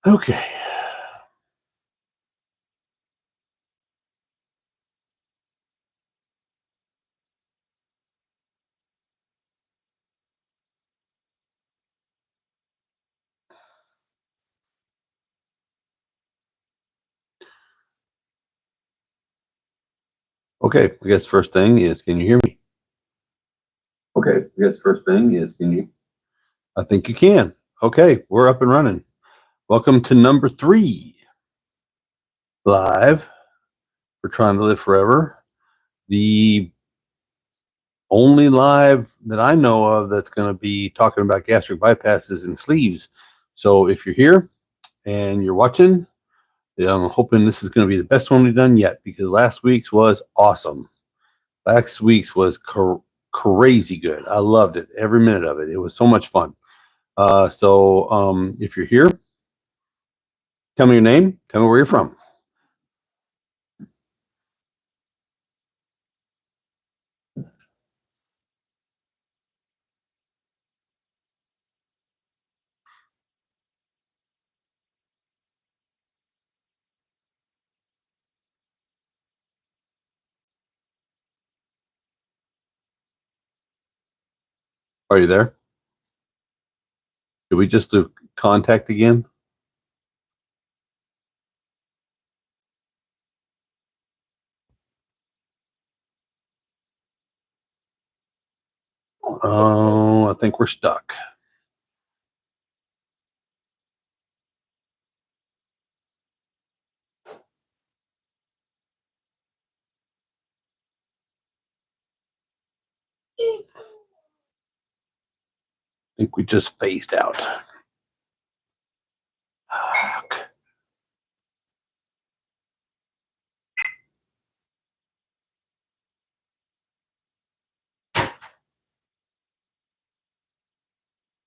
Okay. Okay, I guess first thing is, can you hear me? Okay, I guess first thing is, can you? I think you can. Okay, we're up and running. Welcome to number 3, live for Trying to Live Forever. The only live that I know of that's going to be talking about gastric bypasses and sleeves. So if you're here and you're watching, I'm hoping this is going to be the best one we've done yet, because last week's was awesome. Last week's was crazy good. I loved it, every minute of it. It was so much fun. So if you're here, tell me your name, tell me where you're from. Are you there? Did we just do contact again? Oh, I think we're stuck. I think we just phased out.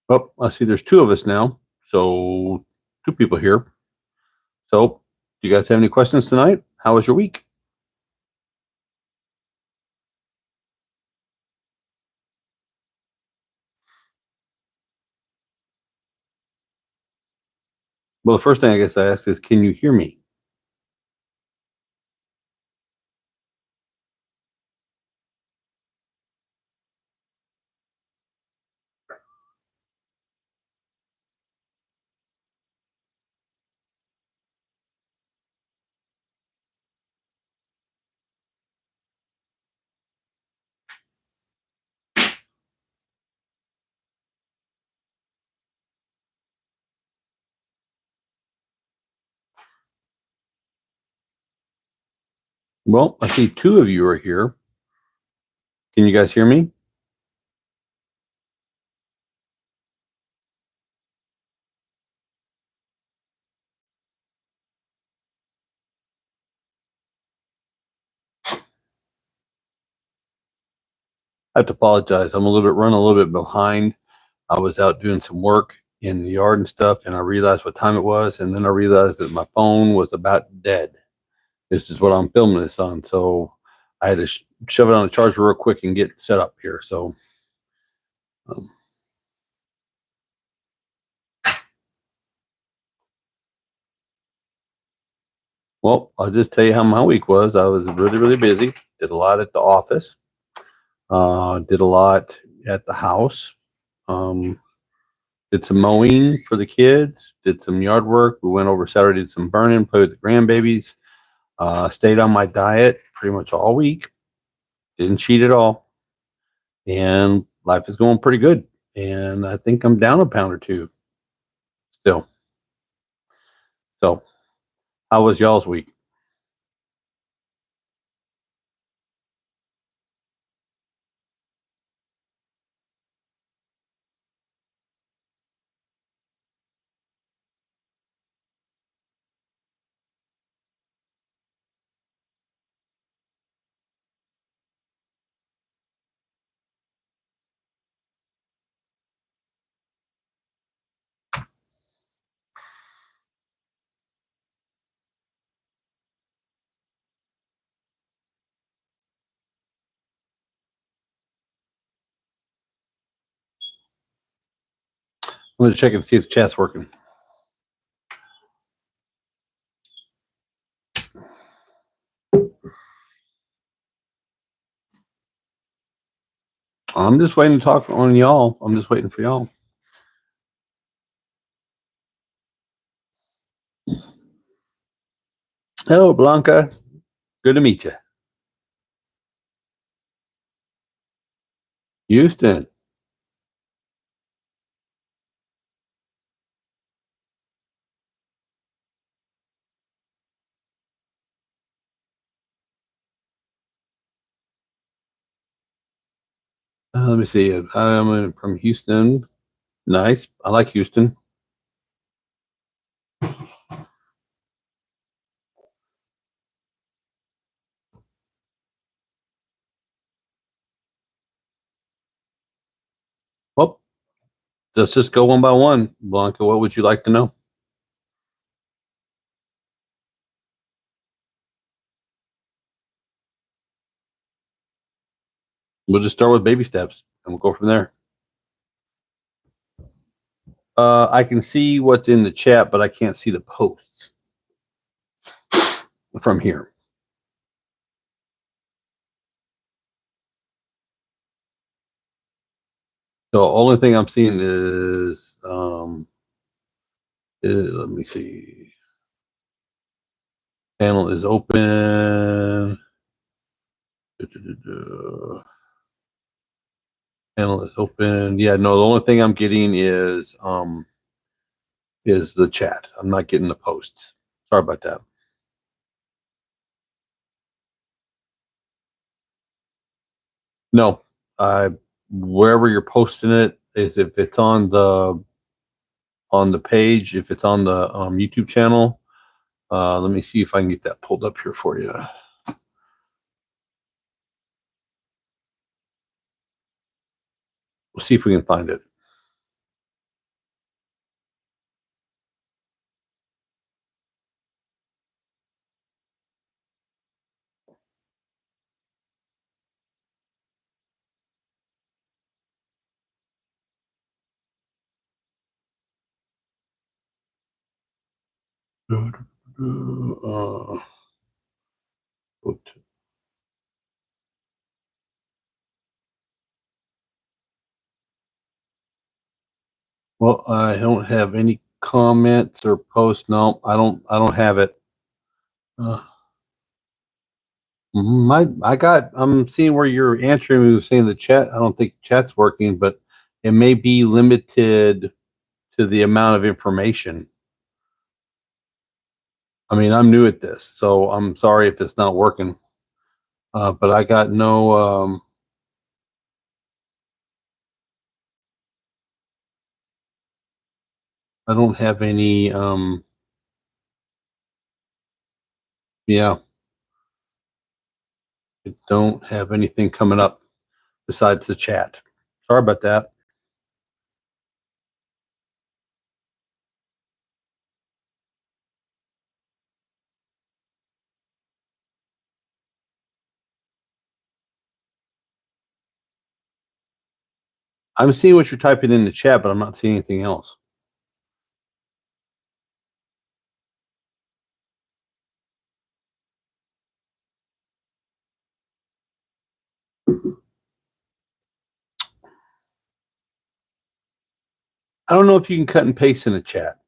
Oh, I see there's 2 of us now. So 2 people here. So do you guys have any questions tonight? How was your week? Well, the first thing I guess I ask is, can you hear me? Well, I see 2 of you are here. Can you guys hear me? I have to apologize. I'm running a little bit behind. I was out doing some work in the yard and stuff, and I realized what time it was, and then I realized that my phone was about dead. This is what I'm filming this on, so I had to shove it on the charger real quick and get set up here. So, um, well, I'll just tell you how my week was. I was really, really busy. Did a lot at the office. Did a lot at the house. Um, did some mowing for the kids. Did some yard work. We went over Saturday, did some burning, played with the grandbabies. Stayed on my diet pretty much all week. Didn't cheat at all. And life is going pretty good. And I think I'm down a pound or 2 still. So, how was y'all's week? I'm going to check and see if the chat's working. I'm just waiting to talk on y'all. I'm just waiting for y'all. Hello, Blanca. Good to meet you. Houston. Let me see. I'm from Houston. Nice. I like Houston. Well, let's just go one by one. Blanca, what would you like to know? We'll just start with baby steps and we'll go from there. I can see what's in the chat, but I can't see the posts from here. The only thing I'm seeing is, let me see. Panel is open. Panel is open. Yeah, no, the only thing I'm getting is the chat. I'm not getting the posts. Sorry about that. No, wherever you're posting it is if it's on the page, if it's on the YouTube channel. Let me see if I can get that pulled up here for you. We'll see if we can find it. Well, I don't have any comments or posts. No, I don't have it. I'm seeing where you're answering me saying the chat. I don't think chat's working, but it may be limited to the amount of information. I mean, I'm new at this, so I'm sorry if it's not working. But I got no, I don't have any, yeah, I don't have anything coming up besides the chat. Sorry about that. I'm seeing what you're typing in the chat, but I'm not seeing anything else. I don't know if you can cut and paste in a chat,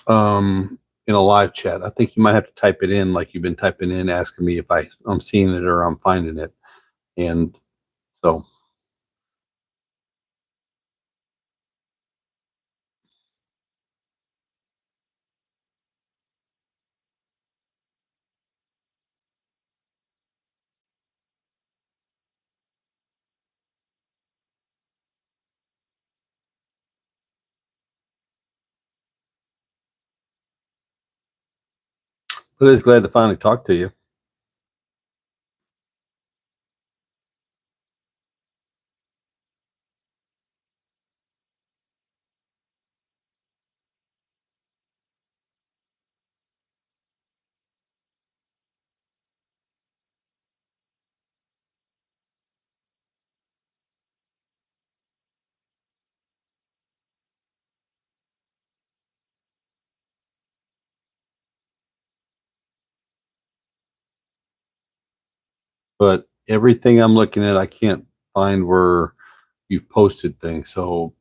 in a live chat. I think you might have to type it in like you've been typing in, asking me if I'm seeing it or I'm finding it. And so. But it's glad to finally talk to you. But everything I'm looking at, I can't find where you've posted things. So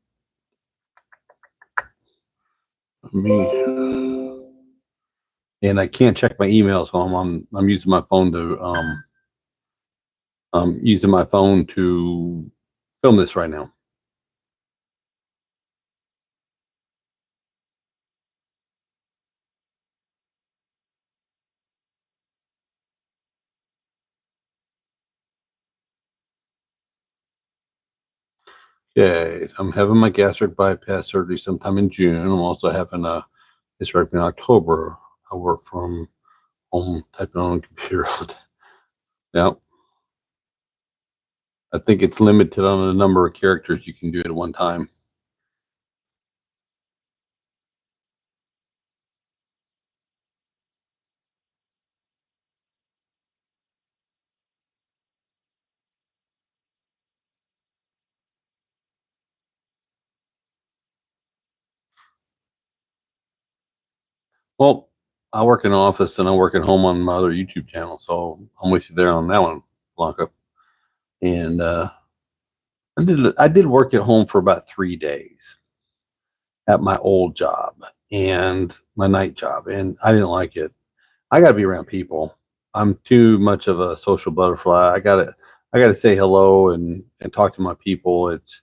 me, and I can't check my email, so I'm using my phone to film this right now. Okay, I'm having my gastric bypass surgery sometime in June. I'm also having a hysterectomy in October. I work from home, typing on a computer. Yeah, I think it's limited on the number of characters you can do at one time. Well, I work in an office and I work at home on my other YouTube channel, so I'm with you there on that one, Blanca. And I did work at home for about 3 days at my old job and my night job, and I didn't like it. I got to be around people. I'm too much of a social butterfly. I gotta say hello and talk to my people. It's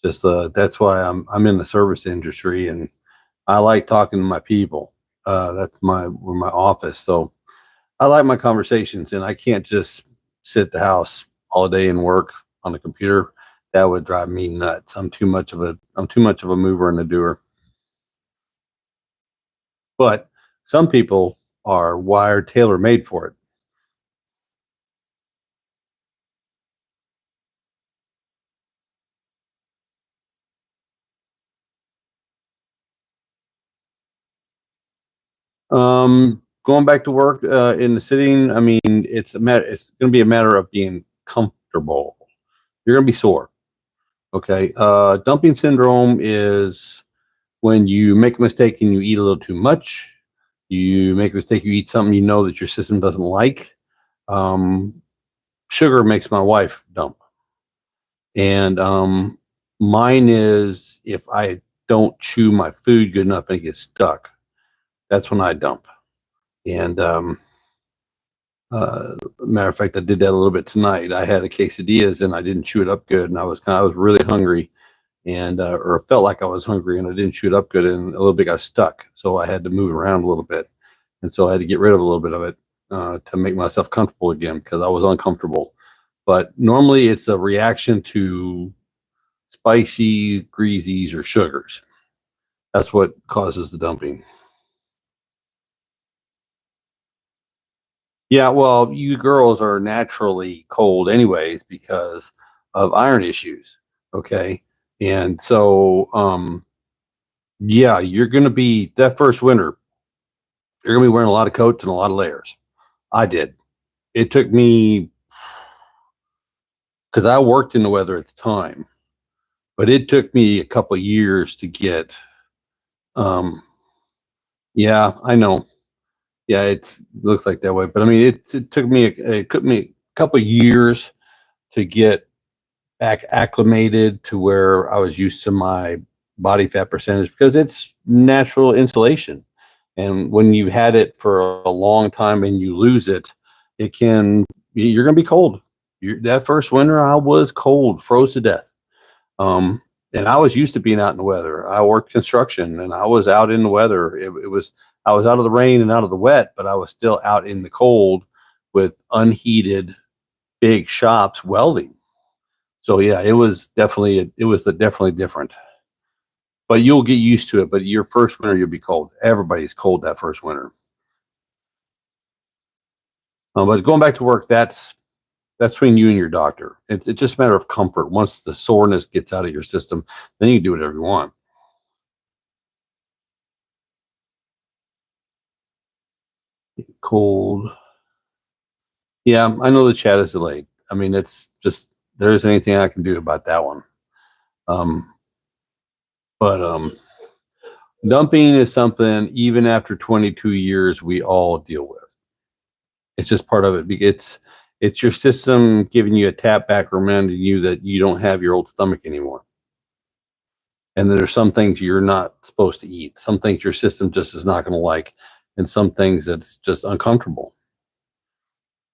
just that's why I'm in the service industry, and I like talking to my people. That's my office. So I like my conversations, and I can't just sit at the house all day and work on the computer. That would drive me nuts. I'm too much of a mover and a doer. But some people are wired tailor made for it. Going back to work in the sitting, I mean, it's going to be a matter of being comfortable. You're going to be sore. Okay. Dumping syndrome is when you make a mistake and you eat a little too much. You make a mistake, you eat something you know that your system doesn't like. Um, Sugar makes my wife dump. And mine is if I don't chew my food good enough and it gets stuck, that's when I dump. And matter of fact, I did that a little bit tonight. I had a quesadillas and I didn't chew it up good, and I was really hungry, and or felt like I was hungry, and I didn't chew it up good, and a little bit got stuck. So I had to move around a little bit, and so I had to get rid of a little bit of it to make myself comfortable again because I was uncomfortable. But normally it's a reaction to spicy, greasies, or sugars. That's what causes the dumping. Yeah, well, you girls are naturally cold anyways because of iron issues. Okay. And so, yeah, you're going to be that first winter, you're going to be wearing a lot of coats and a lot of layers. I did. It took me, because I worked in the weather at the time, but it took me a couple of years to get, um, yeah, I know. Yeah, it looks like that way. But I mean, it took me a couple of years to get back acclimated to where I was used to my body fat percentage because it's natural insulation. And when you had it for a long time and you lose it, you're going to be cold. That first winter, I was cold, froze to death. Um, and I was used to being out in the weather. I worked construction and I was out in the weather. I was out of the rain and out of the wet, but I was still out in the cold with unheated big shops welding. So yeah, definitely different. But you'll get used to it. But your first winter, you'll be cold. Everybody's cold that first winter. But going back to work, that's between you and your doctor. It's just a matter of comfort. Once the soreness gets out of your system, then you can do whatever you want. Cold. Yeah, I know the chat is delayed. I mean, it's just there isn't anything I can do about that one. Um, but dumping is something even after 22 years we all deal with. It's just part of it. It's your system giving you a tap back, reminding you that you don't have your old stomach anymore. And there's some things you're not supposed to eat. Some things your system just is not going to like, and some things that's just uncomfortable.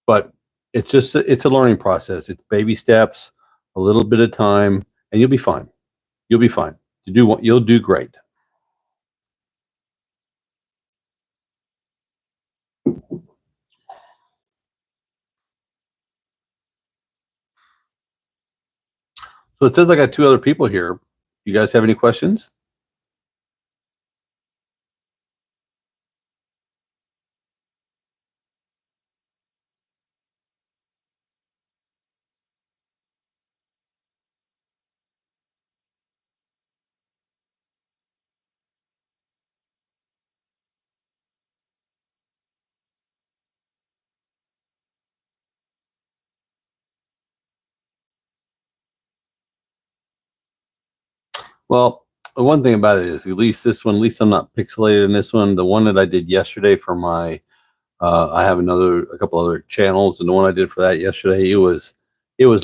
But it's a learning process. It's baby steps, a little bit of time, and you'll be fine. You'll be fine. You'll do great. So it says I got 2 other people here. You guys have any questions? Well, the one thing about it is, at least this one, at least I'm not pixelated in this one. The one that I did yesterday for my, I have a couple other channels, and the one I did for that yesterday, it was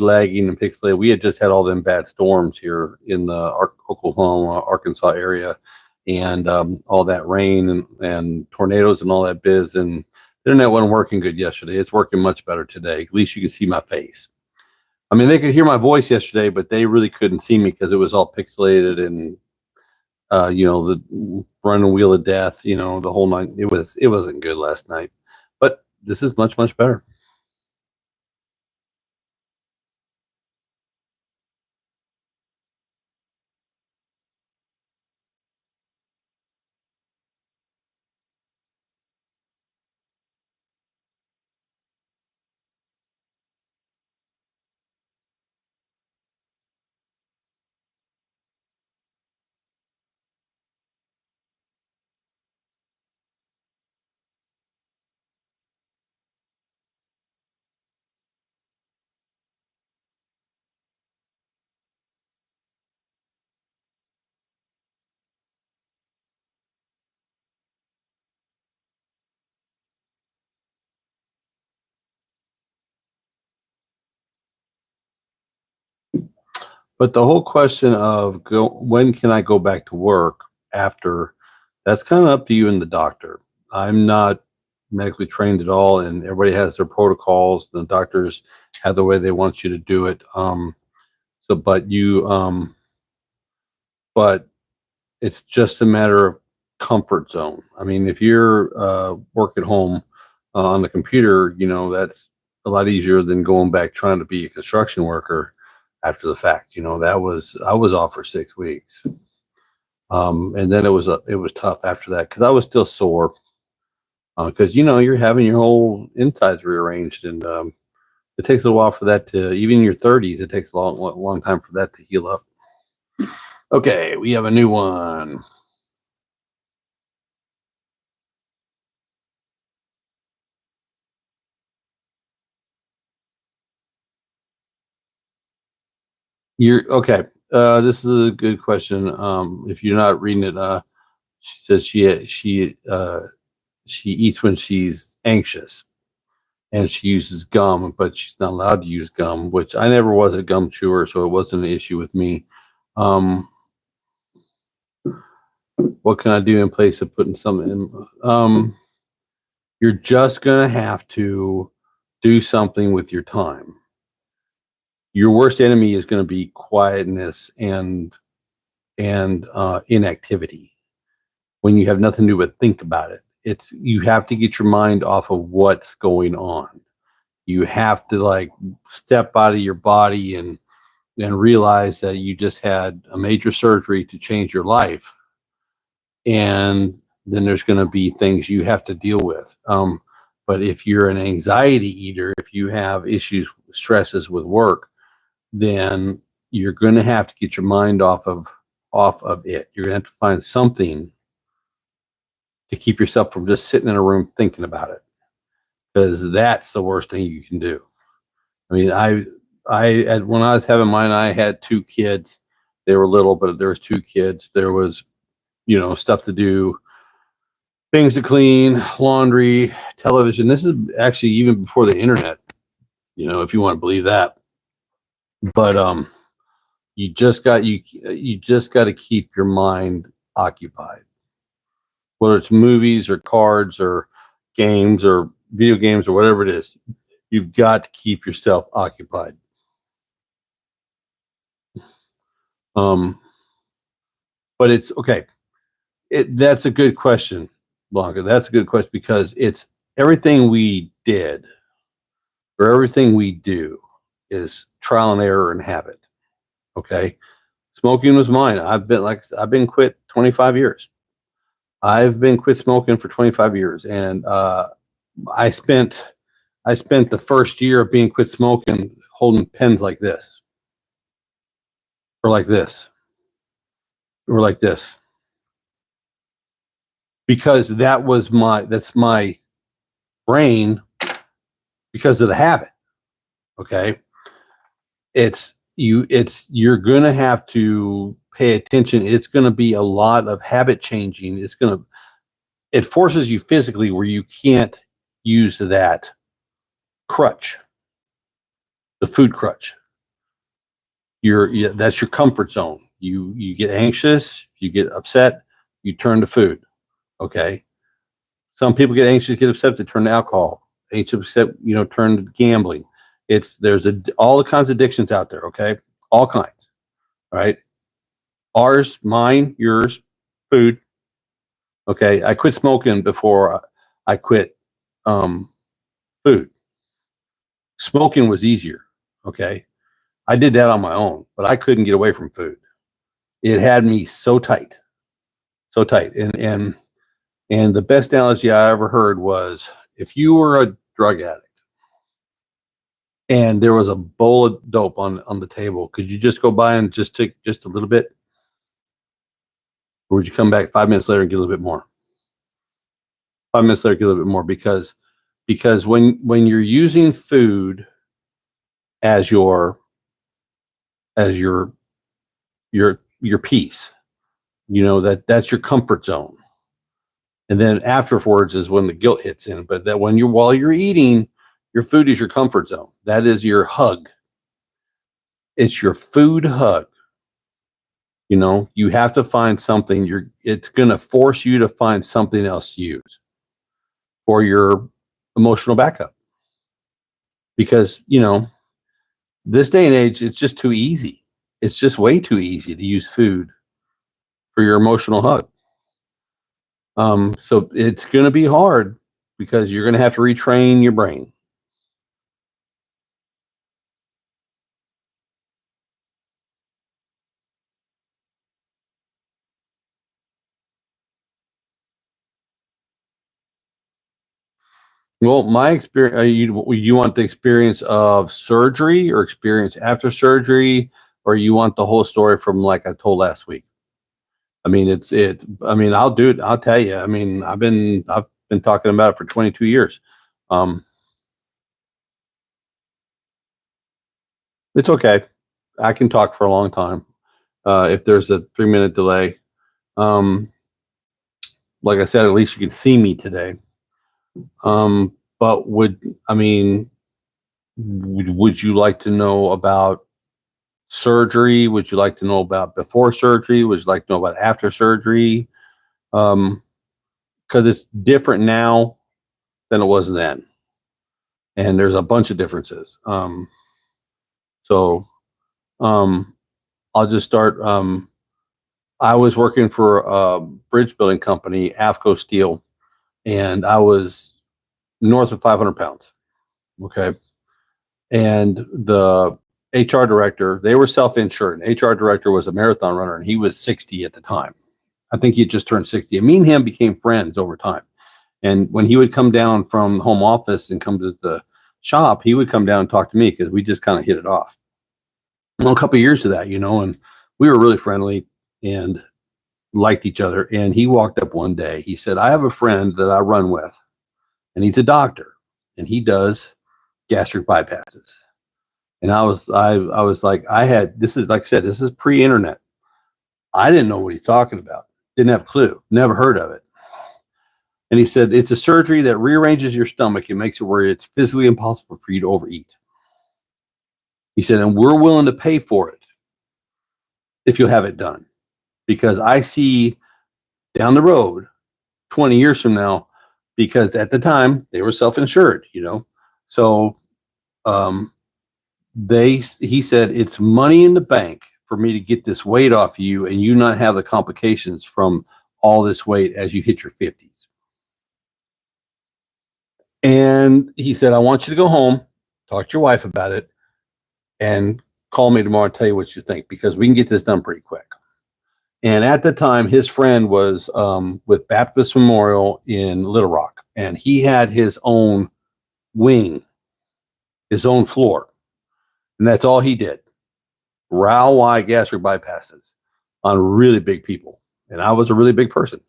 lagging and pixelated. We had just had all them bad storms here in the Oklahoma, Arkansas area, and all that rain and tornadoes and all that biz. And the internet wasn't working good yesterday. It's working much better today. At least you can see my face. I mean, they could hear my voice yesterday, but they really couldn't see me because it was all pixelated and the running wheel of death, the whole night. It wasn't good last night, but this is much, much better. But the whole question of when can I go back to work after, that's kind of up to you and the doctor. I'm not medically trained at all, and everybody has their protocols. The doctors have the way they want you to do it. But it's just a matter of comfort zone. I mean, if you're work at home on the computer, that's a lot easier than going back trying to be a construction worker after the fact. I was off for 6 weeks, and then it was tough after that because I was still sore because you're having your whole insides rearranged, and it takes a while for that to, even in your 30s, it takes a long time for that to heal up. Okay, we have a new one. You're okay. This is a good question. If you're not reading it, she says she eats when she's anxious, and she uses gum, but she's not allowed to use gum. Which I never was a gum chewer, so it wasn't an issue with me. What can I do in place of putting something in? You're just gonna have to do something with your time. Your worst enemy is going to be quietness and inactivity. When you have nothing to do but think about it, you have to get your mind off of what's going on. You have to step out of your body and realize that you just had a major surgery to change your life, and then there's going to be things you have to deal with. But if you're an anxiety eater, if you have issues, stresses with work, then you're going to have to get your mind off of it. You're going to have to find something to keep yourself from just sitting in a room thinking about it, because that's the worst thing you can do. I mean, when I was having mine, I had 2 kids. They were little, but there was 2 kids. There was, stuff to do, things to clean, laundry, television. This is actually even before the internet. you know, if you want to believe that. But you just got to keep your mind occupied, whether it's movies or cards or games or video games or whatever it is. You've got to keep yourself occupied. But it's okay. That's a good question, Blanca. That's a good question, because it's everything we did or everything we do is trial and error and habit. Okay. Smoking was mine. I've been quit 25 years. I've been quit smoking for 25 years. And I spent the first year of being quit smoking holding pens like this. Or like this. Or like this. Because that's my brain, because of the habit. Okay. You're gonna have to pay attention. It's gonna be a lot of habit changing. It forces you physically where you can't use that crutch, the food crutch. That's your comfort zone. You get anxious, you get upset, you turn to food. Okay. Some people get anxious, get upset, they turn to alcohol. Anxious, upset, turn to gambling. There's all the kinds of addictions out there. Okay. All kinds. All right. Ours, mine, yours, food. Okay. I quit smoking before I quit food. Smoking was easier. Okay. I did that on my own, but I couldn't get away from food. It had me so tight. So tight. And the best analogy I ever heard was, if you were a drug addict and there was a bowl of dope on the table, could you just go by and just take just a little bit? Or would you come back 5 minutes later and get a little bit more? 5 minutes later, get a little bit more, because when you're using food as your peace, that's your comfort zone. And then afterwards is when the guilt hits in. But that while you're eating, your food is your comfort zone. That is your hug. It's your food hug. You have to find something. It's going to force you to find something else to use for your emotional backup. Because, this day and age, it's just too easy. It's just way too easy to use food for your emotional hug. So it's going to be hard, because you're going to have to retrain your brain. Well, my experience, you want the experience of surgery or experience after surgery, or you want the whole story from like I told last week? I mean, I'll do it. I'll tell you. I mean, I've been talking about it for 22 years. It's okay. I can talk for a long time. If there's a 3-minute delay, like I said, at least you can see me today. But would you like to know about surgery? Would you like to know about before surgery? Would you like to know about after surgery? Because it's different now than it was then, and there's a bunch of differences. So I'll just start. I was working for a bridge building company, AFCO Steel, and I was north of 500 pounds. Okay. And the HR director, they were self-insured. HR director was a marathon runner, and he was 60 at the time. I think he had just turned 60. And me and him became friends over time. And when he would come down from the home office and come to the shop, he would come down and talk to me, because we just kind of hit it off. Well, a couple of years of that, and we were really friendly and liked each other. And he walked up one day. He said, "I have a friend that I run with, and he's a doctor, and he does gastric bypasses." And I was like, this is, like I said, this is pre-internet. I didn't know what he's talking about. Didn't have a clue. Never heard of it. And he said, "It's a surgery that rearranges your stomach and makes it where it's physically impossible for you to overeat." He said, and we're willing to pay for it if you'll have it done. Because I see down the road, 20 years from now, because at the time they were self-insured, So he said, it's money in the bank for me to get this weight off of you and you not have the complications from all this weight as you hit your 50s. And he said, I want you to go home, talk to your wife about it, and call me tomorrow and tell you what you think, because we can get this done pretty quick. And at the time, his friend was with Baptist Memorial in Little Rock, and he had his own wing, his own floor. And that's all he did. Row-wide gastric bypasses on really big people. And I was a really big person.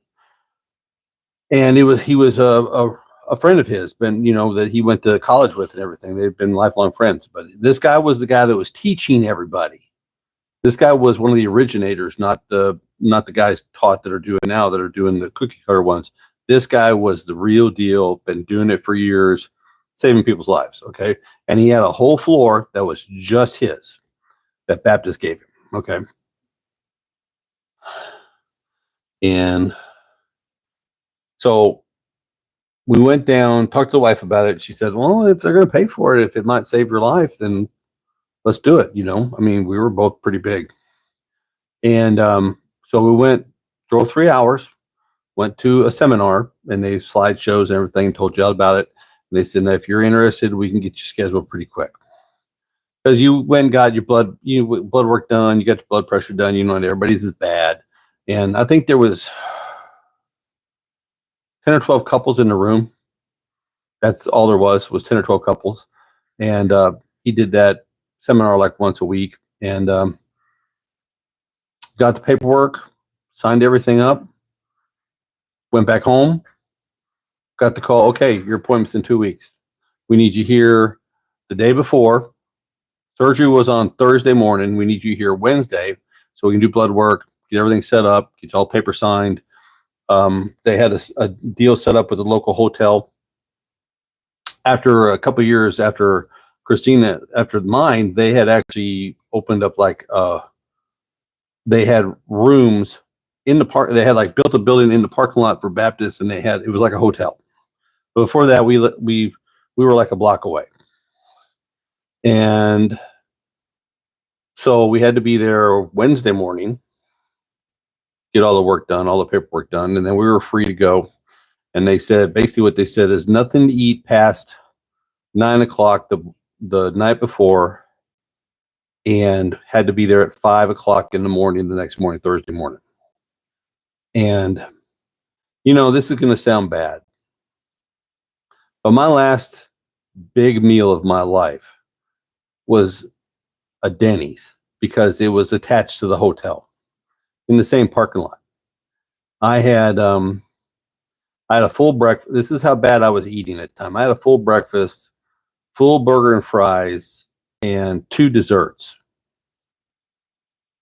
And he was a friend of his, that he went to college with and everything. They've been lifelong friends. But this guy was the guy that was teaching everybody. This guy was one of the originators, not the guys taught that are doing now, that are doing the cookie cutter ones. This guy was the real deal, been doing it for years, saving people's lives, okay? And he had a whole floor that was just his, that Baptist gave him, okay? And so we went down, talked to the wife about it. She said, well, if they're going to pay for it, if it might save your life, then let's do it, I mean, we were both pretty big. And so we drove 3 hours, went to a seminar, and they slideshows and everything, told you all about it. And they said, now, if you're interested, we can get you scheduled pretty quick. Because you went and got your blood work done, you got your blood pressure done, everybody's is bad. And I think there was 10 or 12 couples in the room. That's all there was 10 or 12 couples. And he did that seminar like once a week. And got the paperwork, signed everything up, went back home, got the call, okay, your appointment's in 2 weeks. We need you here the day before. Surgery was on Thursday morning. We need you here Wednesday so we can do blood work, get everything set up, get all paper signed. They had a deal set up with a local hotel. After a couple of years after Christina, after mine, they had actually opened up they had rooms in the park. They had built a building in the parking lot for Baptists, and it was like a hotel. But before that, we were like a block away. And so we had to be there Wednesday morning, get all the work done, all the paperwork done, and then we were free to go. And they said, basically what they said is nothing to eat past 9 o'clock the night before, and had to be there at 5 o'clock in the morning the next morning, Thursday morning. And, this is going to sound bad, but my last big meal of my life was a Denny's, because it was attached to the hotel in the same parking lot. I had a full breakfast. This is how bad I was eating at the time. I had a full breakfast, full burger and fries, and 2 desserts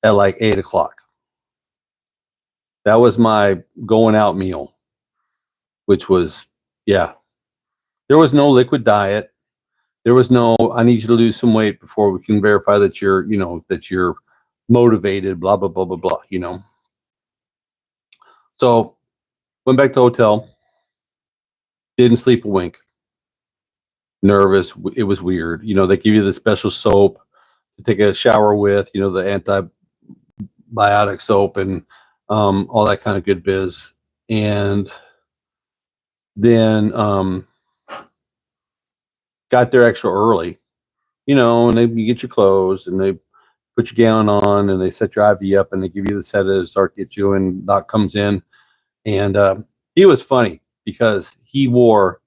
at 8 o'clock. That was my going out meal, which was, yeah. There was no liquid diet. There was no, I need you to lose some weight before we can verify that you're motivated, blah, blah, blah, blah, blah, So went back to the hotel, didn't sleep a wink. Nervous. It was weird. They give you the special soap to take a shower with, the antibiotic soap and all that kind of good biz. And then got there extra early, and you get your clothes and they put your gown on and they set your IV up and they give you the sedative, start to get you, and doc comes in. And he was funny because he wore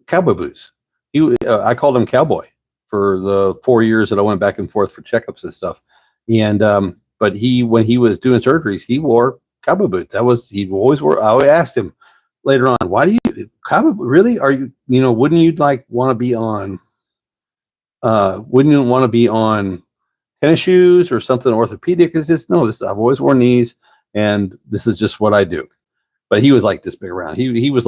cowboy boots. I called him Cowboy for the 4 years that I went back and forth for checkups and stuff. And but when he was doing surgeries, he wore cowboy boots. He always wore. I always asked him later on, why do you cowboy? Really? Are you? Wouldn't you want to be on? Wouldn't you want to be on tennis shoes or something orthopedic? It's just no. I've always worn these, and this is just what I do. But he was this big around. He was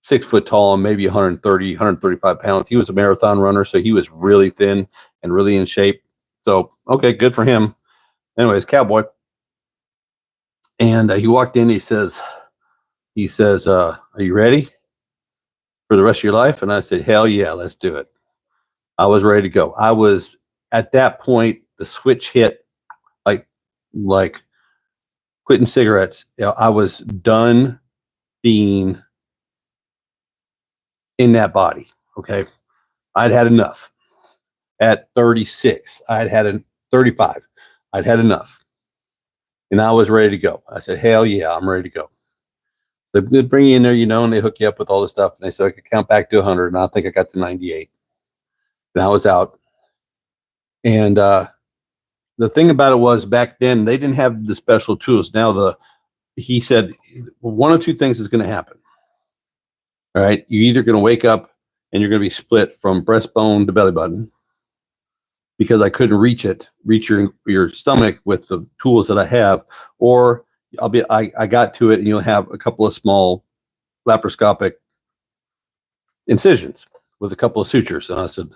6 foot tall and maybe 130, 135 pounds. He was a marathon runner, so he was really thin and really in shape. So, okay, good for him. Anyways, cowboy. And he walked in. He says, are you ready for the rest of your life? And I said, hell yeah, let's do it. I was ready to go. I was, at that point, the switch hit, like quitting cigarettes. I was done being in that body. Okay. I'd had enough. At 36, I'd had 35. I'd had enough. And I was ready to go. I said, hell yeah, I'm ready to go. They bring you in there, and they hook you up with all this stuff. And they said I could count back to 100. And I think I got to 98. And I was out. And the thing about it was, back then, they didn't have the special tools. Now, he said, well, one of two things is going to happen. All right. You're either going to wake up and you're going to be split from breastbone to belly button, because I couldn't reach your stomach with the tools that I have, or I got to it and you'll have a couple of small laparoscopic incisions with a couple of sutures. And I said,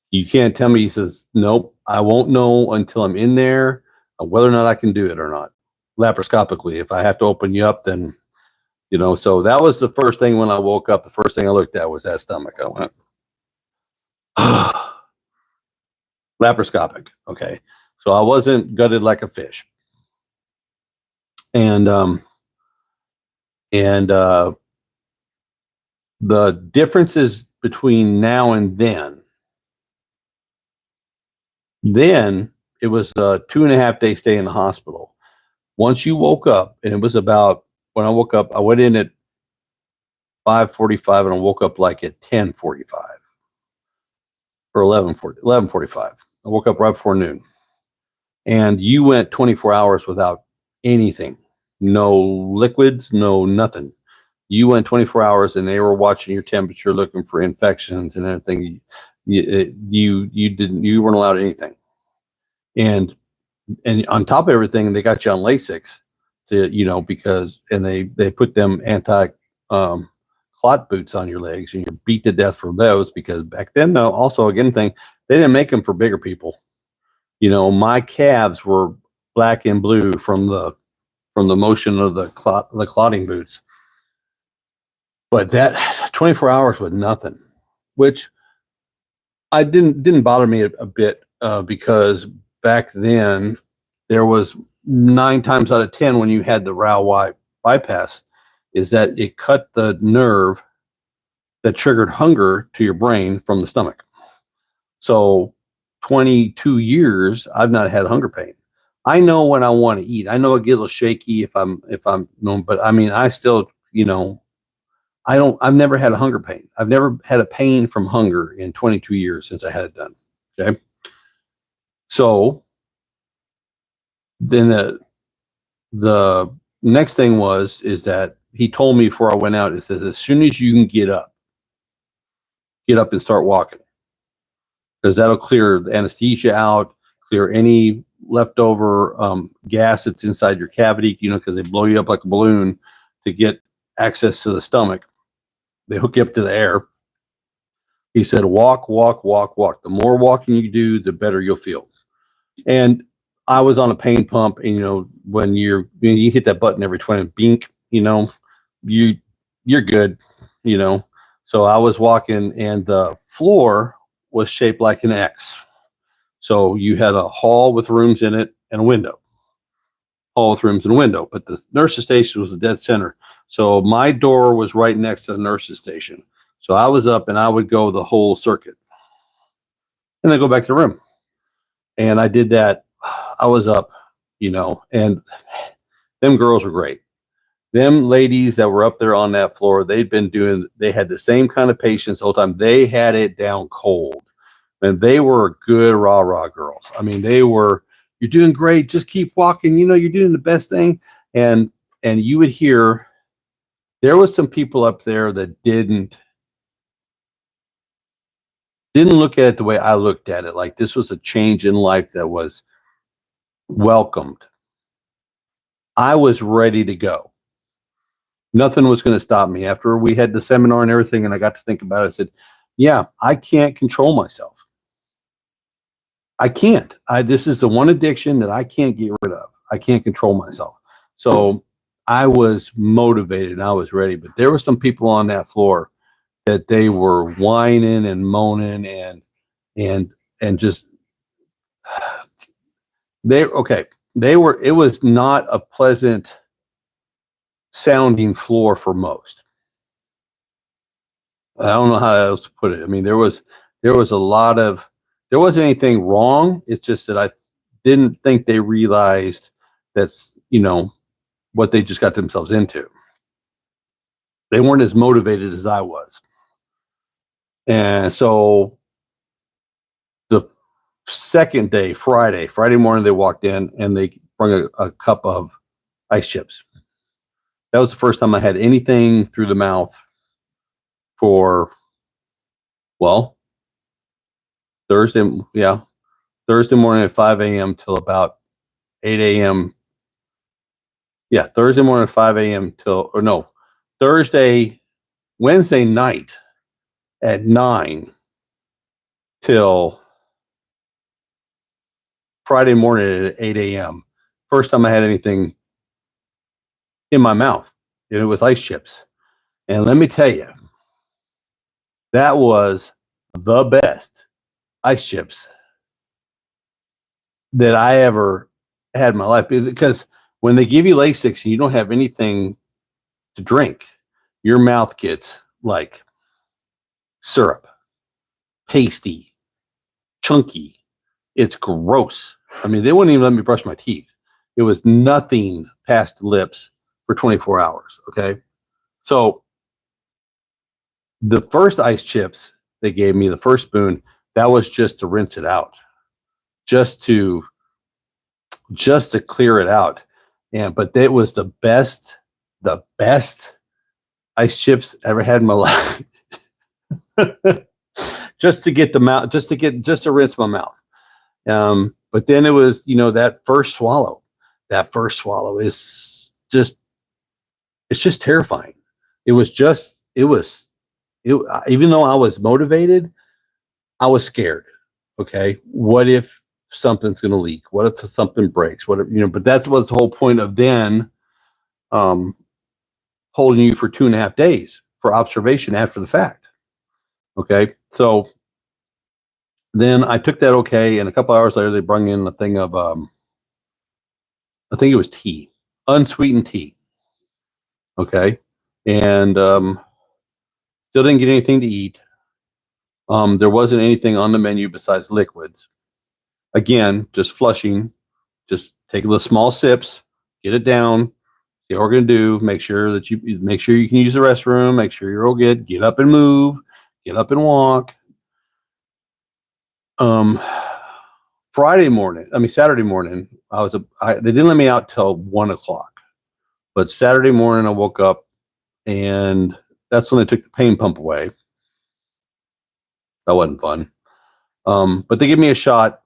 you can't tell me. He says, nope, I won't know until I'm in there whether or not I can do it or not laparoscopically. If I have to open you up, then, so that was the first thing when I woke up. The first thing I looked at was that stomach. I went, laparoscopic. Okay. So I wasn't gutted like a fish. And the differences between now and then it was a 2.5-day stay in the hospital. Once you woke up, and it was about, when I woke up, I went in at 5:45 and I woke up like at 10:45 or 11:45. I woke up right before noon. And you went 24 hours without anything. No liquids, no nothing. You went 24 hours and they were watching your temperature, looking for infections and everything. You weren't allowed anything. And on top of everything, they got you on Lasix to, because, and they put them anti clot boots on your legs, and you're beat to death for those, because back then, though, also again thing, they didn't make them for bigger people. My calves were black and blue from the motion of the clotting boots. But that 24 hours was nothing, which I didn't bother me a bit, because back then there was 9 times out of 10 when you had the Roux bypass, is that it cut the nerve that triggered hunger to your brain from the stomach. So 22 years, I've not had hunger pain. I know when I want to eat. I know I get a little shaky if I'm but I mean, I still, I've never had a hunger pain. I've never had a pain from hunger in 22 years since I had it done. Okay. So then the next thing is that he told me before I went out, it says, as soon as you can get up and start walking, because that'll clear the anesthesia out, clear any leftover gas that's inside your cavity, because they blow you up like a balloon to get access to the stomach. They hook you up to the air. He said, walk, walk, walk, walk. The more walking you do, the better you'll feel. And I was on a pain pump, and when you hit that button every 20, bink, you're good, So I was walking, and the floor was shaped like an X. So you had a hall with rooms in it and a window. Hall with rooms and a window, but the nurse's station was the dead center. So my door was right next to the nurse's station. So I was up and I would go the whole circuit and then go back to the room. And I did that. I was up, and them girls were great. Them ladies that were up there on that floor, they had the same kind of patience the whole time. They had it down cold. And they were good rah-rah girls. I mean, they were, you're doing great. Just keep walking. You're doing the best thing. And you would hear, there was some people up there that didn't look at it the way I looked at it. Like this was a change in life that was welcomed. I was ready to go. Nothing was going to stop me. After we had the seminar and everything, and I got to think about it, I said, yeah, I can't control myself. I can't. This is the one addiction that I can't get rid of. I can't control myself. So I was motivated and I was ready. But there were some people on that floor that they were whining and moaning and just it was not a pleasant sounding floor for most. I don't know how else to put it. I mean, there was a lot of, there wasn't anything wrong. It's just that I didn't think they realized that's, what they just got themselves into. They weren't as motivated as I was. And so the second day, Friday morning, they walked in and they brought a cup of ice chips. That was the first time I had anything through the mouth for, Thursday morning at 5 a.m. till about 8 a.m. Yeah, Thursday morning at 5 a.m. Wednesday night at 9 till Friday morning at 8 a.m. First time I had anything in my mouth, and it was ice chips. And let me tell you, that was the best ice chips that I ever had in my life. Because when they give you Lasix and you don't have anything to drink, your mouth gets like syrup, pasty, chunky. It's gross. I mean, they wouldn't even let me brush my teeth. It was nothing past the lips for 24 hours. Okay. So the first ice chips they gave me, the first spoon, that was just to rinse it out, just to clear it out. But that was the best ice chips I ever had in my life. just to rinse my mouth. But then it was, that first swallow is just, it's just terrifying. Even though I was motivated, I was scared. Okay. What if something's going to leak? What if something breaks? What if, but that's what's the whole point of then, holding you for 2.5 days for observation after the fact. Okay. So then I took that okay, and a couple hours later they brought in a thing of I think it was tea, unsweetened tea. Okay. And still didn't get anything to eat. There wasn't anything on the menu besides liquids. Again, just flushing, just take the small sips, get it down, see what we're gonna do, make sure you can use the restroom, make sure you're all good, get up and move, get up and walk. Saturday morning, they didn't let me out till 1 o'clock. But Saturday morning I woke up and that's when they took the pain pump away. That wasn't fun. But they gave me a shot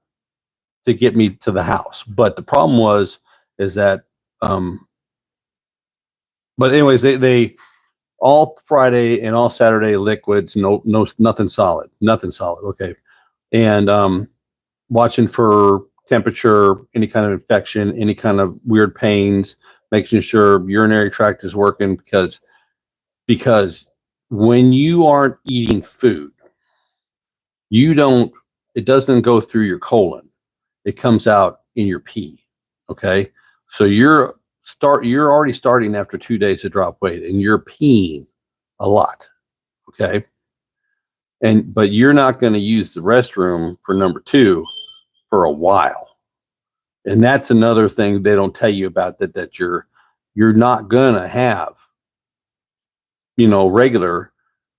to get me to the house. But the problem is that but anyways, they all Friday and all Saturday liquids, nothing solid. Okay. And watching for temperature, any kind of infection, any kind of weird pains, making sure urinary tract is working, because when you aren't eating food, it doesn't go through your colon. It comes out in your pee. Okay. So you're already starting after 2 days to drop weight and you're peeing a lot. Okay. But you're not going to use the restroom for number 2 for a while. And that's another thing they don't tell you about, that you're not going to have, regular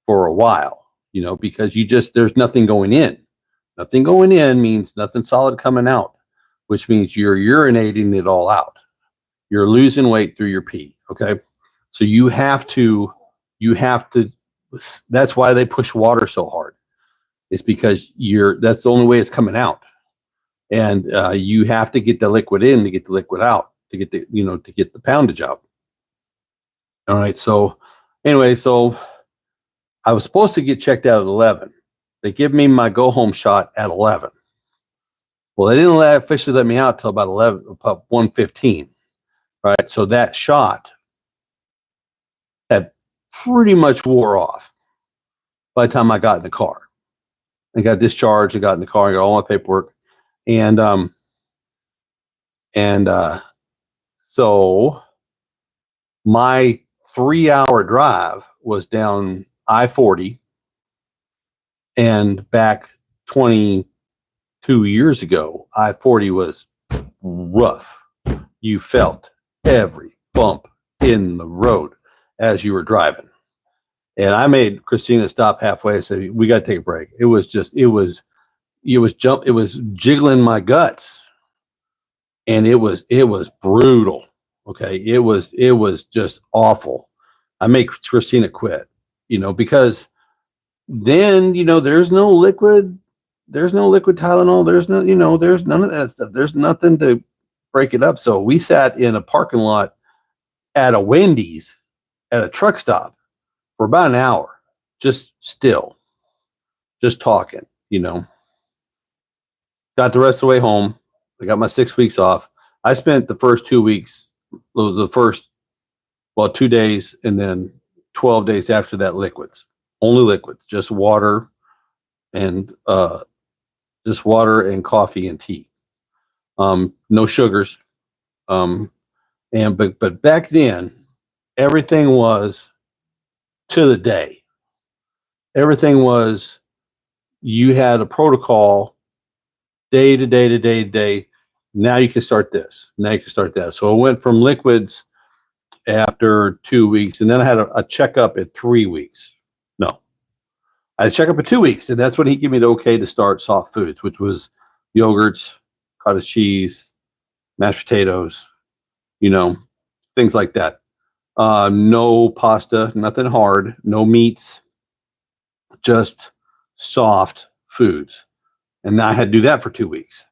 for a while, because there's nothing going in. Nothing going in means nothing solid coming out, which means you're urinating it all out. You're losing weight through your pee. Okay. So you have to, that's why they push water so hard. It's because that's the only way it's coming out. And you have to get the liquid in to get the liquid out, to get the poundage out. All right. So anyway, so I was supposed to get checked out at 11. They give me my go home shot at 11. Well, they didn't officially let me out till about 1:15. Right. So that shot had pretty much wore off by the time I got in the car. I got discharged. I got in the car. I got all my paperwork. And so my 3-hour drive was down I-40, and back 22 years ago, I-40 was rough. You felt every bump in the road as you were driving. And I made Christina stop halfway and said, "We got to take a break." It was jiggling my guts, and it was brutal. Okay. It was just awful. I made Christina quit, because then, there's no liquid Tylenol. There's there's none of that stuff. There's nothing to break it up. So we sat in a parking lot at a Wendy's at a truck stop for about an hour, just talking, got the rest of the way home. I got my 6 weeks off. I spent the first 2 weeks, 2 days, and then 12 days after that, only liquids, just water and coffee and tea. No sugars. But back then, everything was to the day. Everything was, you had a protocol, day to day to day to day. Now you can start this. Now you can start that. So I went from liquids after 2 weeks, and then I had a checkup at 3 weeks. No, I had a checkup at 2 weeks, and that's when he gave me the okay to start soft foods, which was yogurts, cottage cheese, mashed potatoes, things like that. No pasta, nothing hard, no meats, just soft foods. And now I had to do that for 2 weeks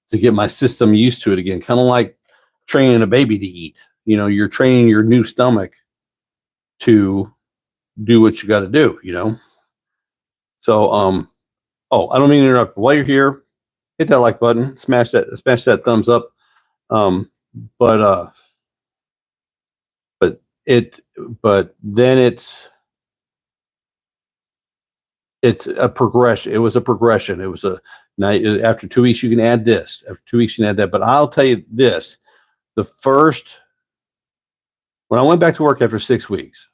to get my system used to it again, kind of like training a baby to eat. You're training your new stomach to do what you got to do, So, I don't mean to interrupt. While you're here, hit that like button, smash that thumbs up. But then it's a progression. It was a progression. It was now after 2 weeks you can add this. After 2 weeks you can add that. But I'll tell you this: when I went back to work after 6 weeks,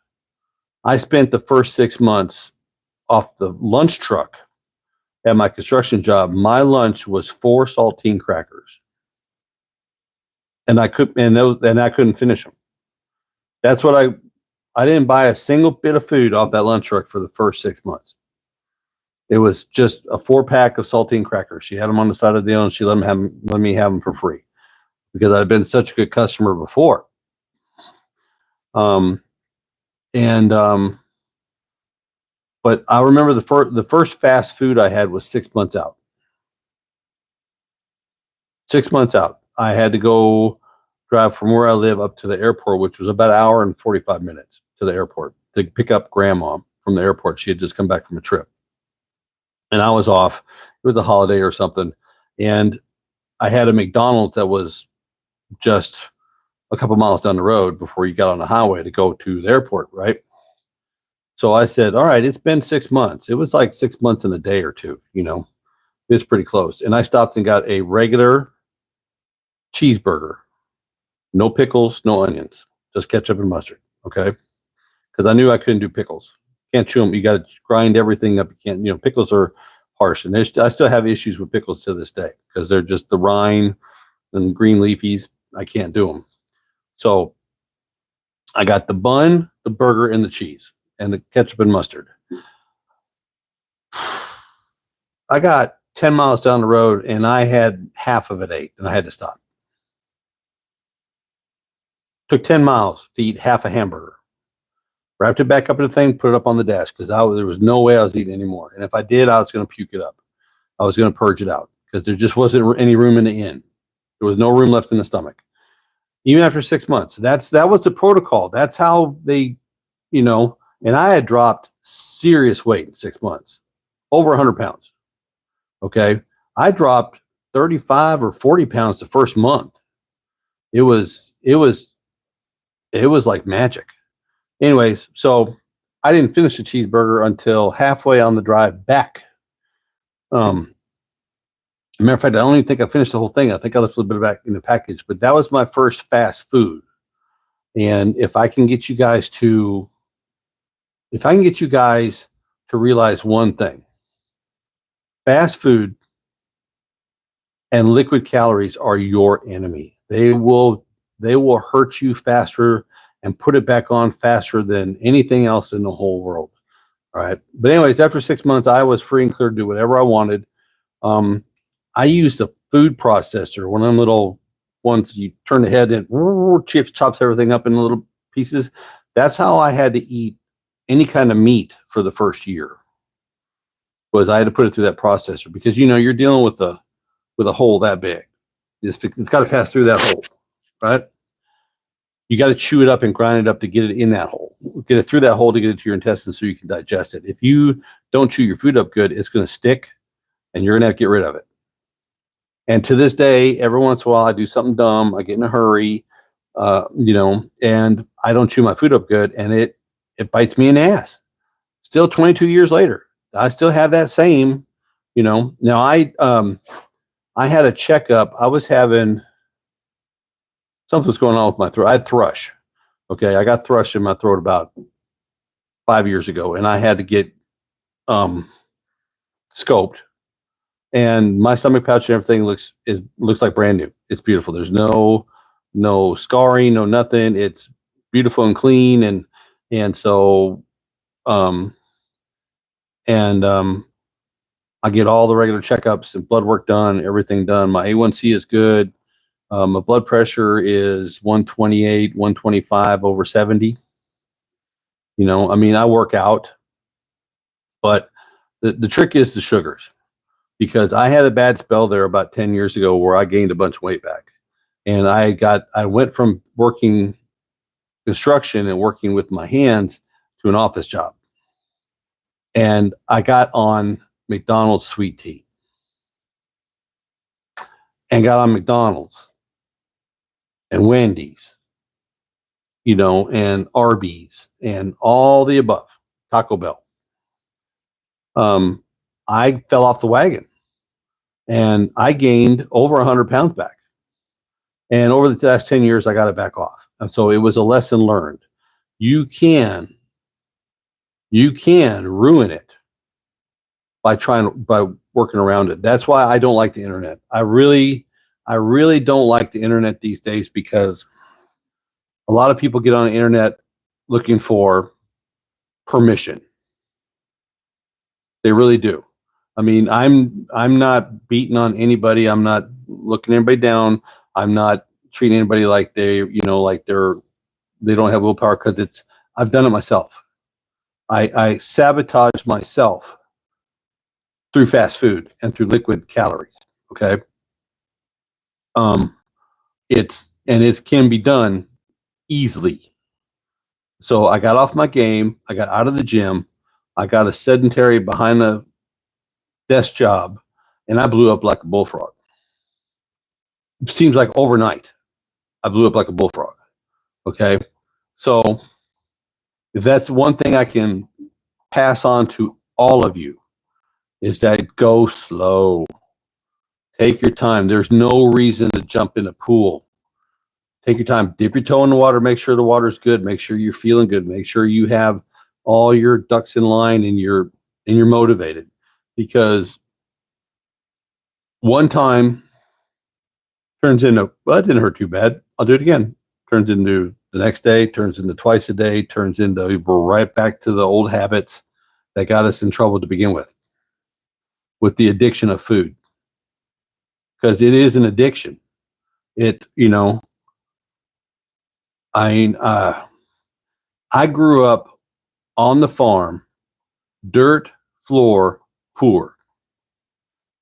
I spent the first 6 months off the lunch truck at my construction job. My lunch was 4 saltine crackers, and I couldn't finish them. That's what I didn't buy a single bit of food off that lunch truck for the first 6 months. It was just a 4-pack of saltine crackers. She had them on the side of the deal, and she let me have them for free because I'd been such a good customer before. But I remember the first fast food I had was 6 months out. 6 months out. I had to go drive from where I live up to the airport, which was about an hour and 45 minutes to the airport to pick up grandma from the airport. She had just come back from a trip. And I was off. It was a holiday or something. And I had a McDonald's that was just a couple miles down the road before you got on the highway to go to the airport, right? So I said, all right, it's been 6 months. It was like 6 months in a day or two, it's pretty close. And I stopped and got a regular cheeseburger, no pickles, no onions, just ketchup and mustard. Okay. Because I knew I couldn't do pickles. Can't chew them. You got to grind everything up. You can't, pickles are harsh. And I still have issues with pickles to this day because they're just the rind and green leafies. I can't do them. So I got the bun, the burger, and the cheese, and the ketchup and mustard. I got 10 miles down the road, and I had half of it ate, and I had to stop. Took 10 miles to eat half a hamburger. Wrapped it back up in the thing, put it up on the desk because there was no way I was eating anymore. And if I did, I was going to puke it up. I was going to purge it out because there just wasn't any room in the end. There was no room left in the stomach. Even after 6 months, that was the protocol. That's how they you know, and I had dropped serious weight in 6 months, over 100 pounds. Okay. I dropped 35 or 40 pounds the first month. It was like magic. Anyways, so I didn't finish the cheeseburger until halfway on the drive back. Matter of fact, I don't even think I finished the whole thing. I think I left a little bit back in the package, but that was my first fast food. And if I can get you guys to realize one thing, fast food and liquid calories are your enemy. They will hurt you faster and put it back on faster than anything else in the whole world. All right. But anyways, after 6 months, I was free and clear to do whatever I wanted. I used a food processor, one of them little ones you turn the head and chops everything up in little pieces. That's how I had to eat any kind of meat for the first year. Was I had to put it through that processor because you're dealing with a hole that big. It's got to pass through that hole, right? You got to chew it up and grind it up to get it in that hole. Get it through that hole to get it to your intestines so you can digest it. If you don't chew your food up good, it's going to stick and you're going to have to get rid of it. And to this day, every once in a while, I do something dumb. I get in a hurry, and I don't chew my food up good, and it bites me in the ass. Still 22 years later, I still have that same, Now I had a checkup. I was having something was going on with my throat. I had thrush. Okay, I got thrush in my throat about 5 years ago, and I had to get scoped. And my stomach pouch and everything looks like brand new. It's beautiful. There's no scarring, no nothing. It's beautiful and clean. And so I get all the regular checkups and blood work done, everything done. My A1C is good. My blood pressure is 128, 125 over 70. I work out, but the trick is the sugars. Because I had a bad spell there about 10 years ago where I gained a bunch of weight back. And I went from working construction and working with my hands to an office job. And I got on McDonald's sweet tea. And got on McDonald's and Wendy's, and Arby's and all the above, Taco Bell. I fell off the wagon. And I gained over 100 pounds back. And over the last 10 years, I got it back off. And so it was a lesson learned. You can ruin it by working around it. That's why I don't like the internet. I really don't like the internet these days because a lot of people get on the internet looking for permission. They really do. I'm not beating on anybody. I'm not looking anybody down. I'm not treating anybody like they don't have willpower because I've done it myself. I sabotage myself through fast food and through liquid calories. Okay. It can be done easily. So I got off my game. I got out of the gym. I got a sedentary behind the desk job, and I blew up like a bullfrog. It seems like overnight, I blew up like a bullfrog. Okay. So if that's one thing I can pass on to all of you is that go slow. Take your time. There's no reason to jump in a pool. Take your time. Dip your toe in the water. Make sure the water's good. Make sure you're feeling good. Make sure you have all your ducks in line and you're motivated. Because one time turns into, well, it didn't hurt too bad. I'll do it again. Turns into the next day, turns into twice a day, turns into we're right back to the old habits that got us in trouble to begin with the addiction of food. Because it is an addiction. I grew up on the farm, dirt floor, poor.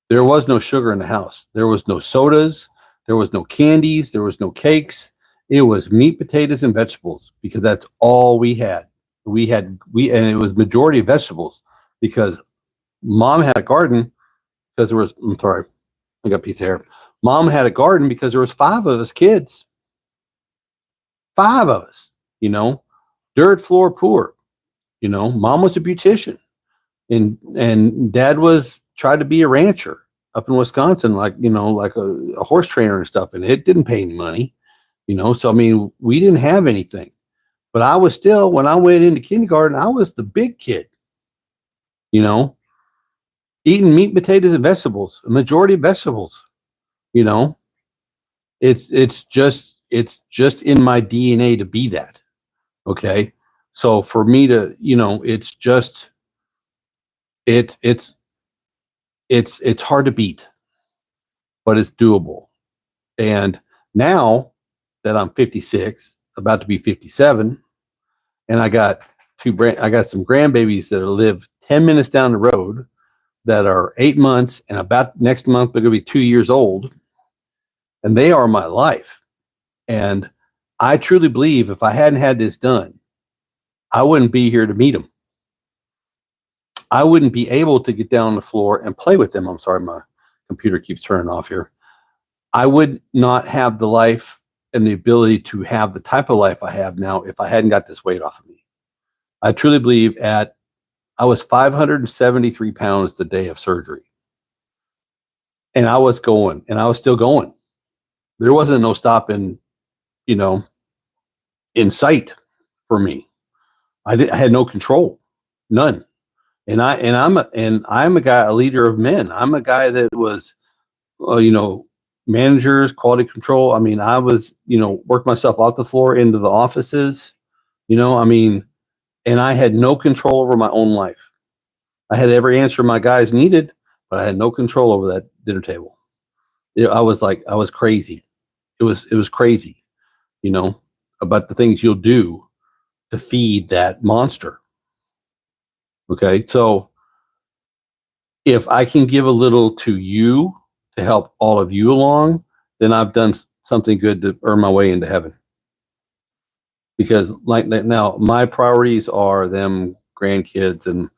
There was no sugar in the house. There was no sodas. There was no candies. There was no cakes. It was meat, potatoes, and vegetables because that's all we had. and it was majority vegetables because mom had a garden because there was, I'm sorry, I got a piece of hair. Mom had a garden because there was 5 of us kids. 5 of us, dirt floor poor, mom was a beautician and dad tried to be a rancher up in Wisconsin, like a horse trainer and stuff. And it didn't pay any money, so, I mean, we didn't have anything, but I was still, when I went into kindergarten, I was the big kid, eating meat, potatoes, and vegetables, a majority of vegetables, it's just in my DNA to be that. Okay. So for me to, it's hard to beat, but it's doable. And now that I'm 56, about to be 57, and I got some grandbabies that live 10 minutes down the road that are 8 months, and about next month they're going to be 2 years old, and they are my life. And I truly believe if I hadn't had this done, I wouldn't be here to meet them. I wouldn't be able to get down on the floor and play with them. I'm sorry, my computer keeps turning off here. I would not have the life and the ability to have the type of life I have now if I hadn't got this weight off of me. I truly believe I was 573 pounds the day of surgery. And I was going, and I was still going. There wasn't no stopping, in sight for me. I had no control, none. And I'm a guy, a leader of men. I'm a guy that was, managers, quality control. I mean, I was, worked myself off the floor into the offices, and I had no control over my own life. I had every answer my guys needed, but I had no control over that dinner table. I was crazy. It was crazy, about the things you'll do to feed that monster. Okay. So if I can give a little to you to help all of you along, then I've done something good to earn my way into heaven. Because like now, my priorities are them grandkids and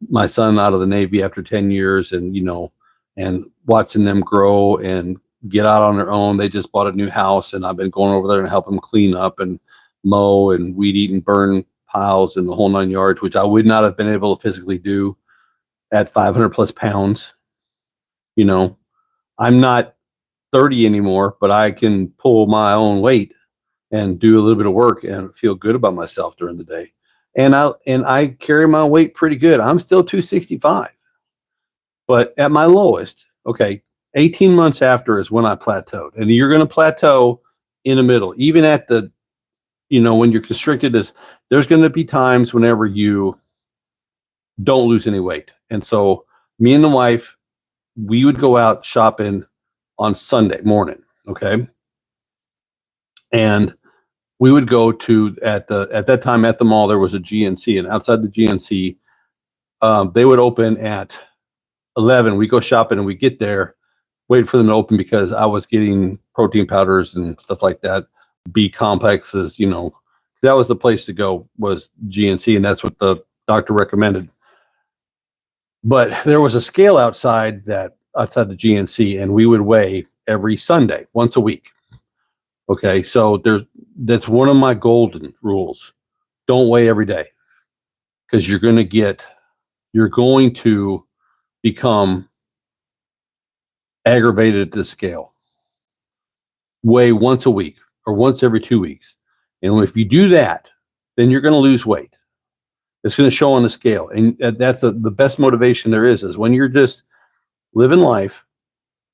my son out of the Navy after 10 years and, and watching them grow and get out on their own. They just bought a new house and I've been going over there and helping them clean up and mow and weed eat and burn piles and the whole 9 yards, which I would not have been able to physically do at 500 plus pounds. I'm not 30 anymore, but I can pull my own weight and do a little bit of work and feel good about myself during the day. And I carry my weight pretty good. I'm still 265, but at my lowest, okay, 18 months after is when I plateaued. And you're going to plateau in the middle, even at the, when you're constricted, there's going to be times whenever you don't lose any weight. And so me and the wife, we would go out shopping on Sunday morning. Okay. And we would go to, at that time at the mall, there was a GNC, and outside the GNC, they would open at 11. We go shopping and we get there, wait for them to open because I was getting protein powders and stuff like that, B complexes, that was the place to go, was GNC, and that's what the doctor recommended. But there was a scale outside the GNC, and we would weigh every Sunday, once a week. Okay, so that's one of my golden rules. Don't weigh every day, because you're going to become aggravated at the scale. Weigh once a week or once every 2 weeks. And if you do that, then you're going to lose weight. It's going to show on the scale. And that's the best motivation there is when you're just living life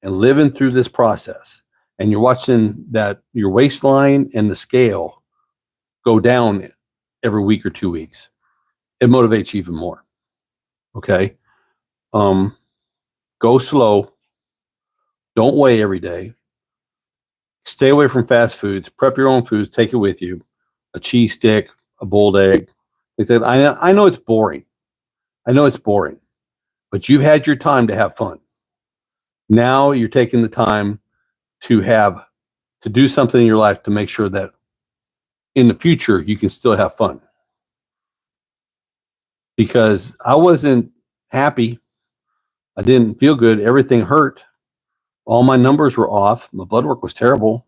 and living through this process and you're watching that your waistline and the scale go down every week or 2 weeks. It motivates you even more. Okay. Go slow. Don't weigh every day. Stay away from fast foods. Prep your own foods. Take it with you. A cheese stick, a boiled egg. I know it's boring. But you've had your time to have fun. Now you're taking the time to do something in your life to make sure that in the future you can still have fun. because I wasn't happy. I didn't feel good. Everything hurt. All my numbers were off. My blood work was terrible.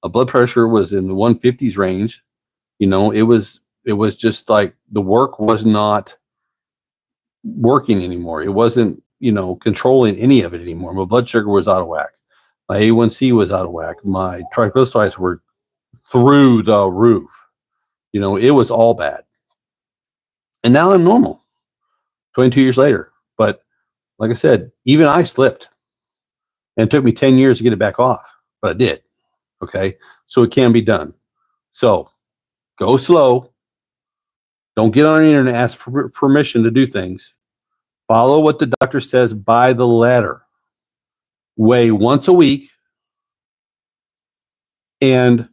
My blood pressure was in the 150s range. It was just like the work was not working anymore. It wasn't, controlling any of it anymore. My blood sugar was out of whack. My A1C was out of whack. My triglycerides were through the roof. It was all bad. And now I'm normal 22 years later. But like I said, even I slipped, and it took me 10 years to get it back off, but I did. Okay. So it can be done. So go slow. Don't get on the internet and ask for permission to do things. Follow what the doctor says by the letter. Weigh once a week. And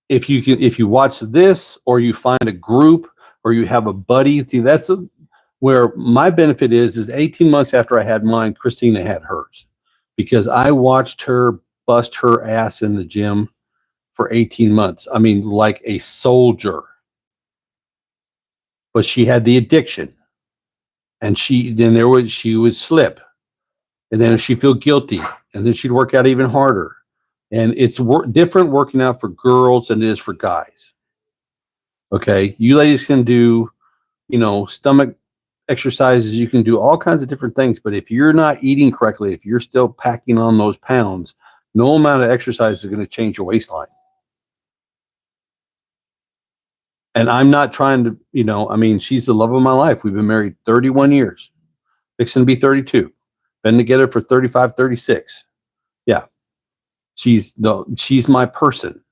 if you watch this, or you find a group, or you have a buddy, see, that's where my benefit is 18 months after I had mine, Christina had hers, because I watched her bust her ass in the gym for 18 months. I mean, like a soldier. But she had the addiction, and she would slip, and then she'd feel guilty, and then she'd work out even harder. And it's different working out for girls than it is for guys. Okay, you ladies can do, stomach exercises. You can do all kinds of different things, but if you're not eating correctly, if you're still packing on those pounds, no amount of exercise is going to change your waistline. And I'm not trying to, she's the love of my life. We've been married 31 years, fixing to be 32, been together for 35, 36. Yeah. She's my person,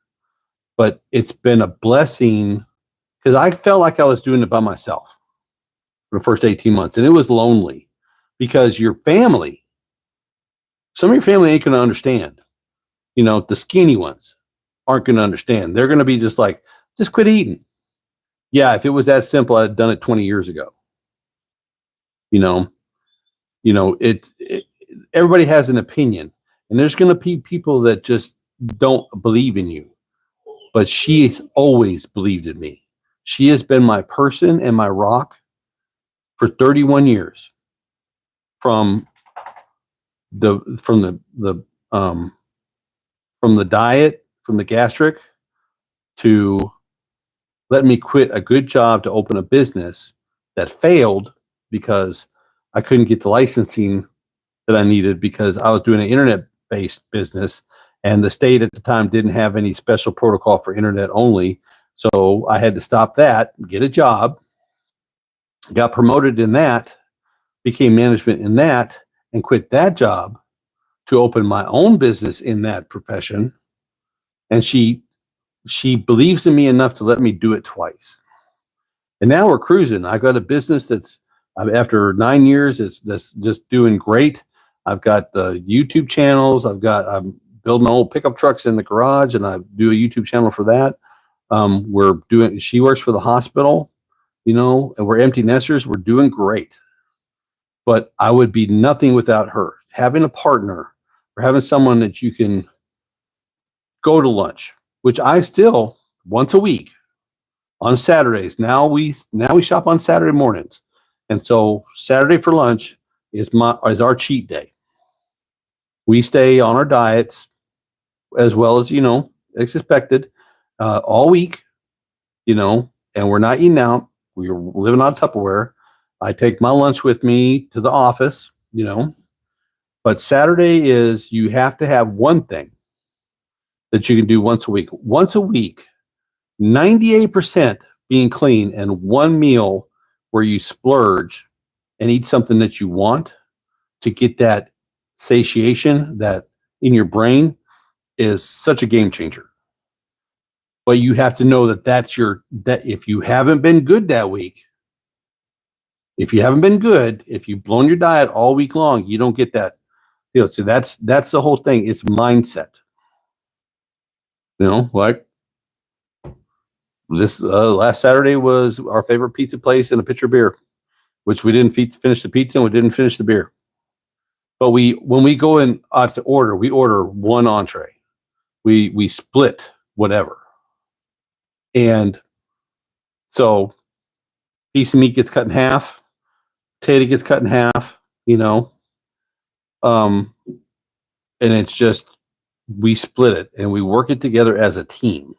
but it's been a blessing, because I felt like I was doing it by myself for the first 18 months. And it was lonely, because some of your family ain't going to understand. The skinny ones aren't going to understand. They're going to be just like, just quit eating. Yeah, if it was that simple, I'd done it 20 years ago. Everybody has an opinion, and there's going to be people that just don't believe in you. But she's always believed in me. She has been my person and my rock for 31 years. From the diet, from the gastric, to let me quit a good job to open a business that failed because I couldn't get the licensing that I needed, because I was doing an internet-based business, and the state at the time didn't have any special protocol for internet only. So I had to stop that, get a job, got promoted in that, became management in that, and quit that job to open my own business in that profession. And she believes in me enough to let me do it twice. And now we're cruising. I got a business that's, after 9 years, that's just doing great. I've got the YouTube channels. I'm building my old pickup trucks in the garage, and I do a YouTube channel for that. She works for the hospital, and we're empty nesters. We're doing great. But I would be nothing without her. Having a partner, or having someone that you can go to lunch, which I still, once a week on Saturdays. Now we shop on Saturday mornings. And so Saturday for lunch is our cheat day. We stay on our diets as well as, as expected, all week, and we're not eating out. We're living on Tupperware. I take my lunch with me to the office, but Saturday is, you have to have one thing that you can do once a week. Once a week, 98% being clean, and one meal where you splurge and eat something that you want to get that satiation that in your brain, is such a game changer. But you have to know that if you haven't been good that week, if you've blown your diet all week long, you don't get that. So that's the whole thing. It's mindset. Like this last Saturday was our favorite pizza place and a pitcher of beer, which we didn't finish the pizza, and we didn't finish the beer. But when we go in to order, we order one entree. We split whatever. And so piece of meat gets cut in half, potato gets cut in half, you know. And it's just, we split it and we work it together as a team.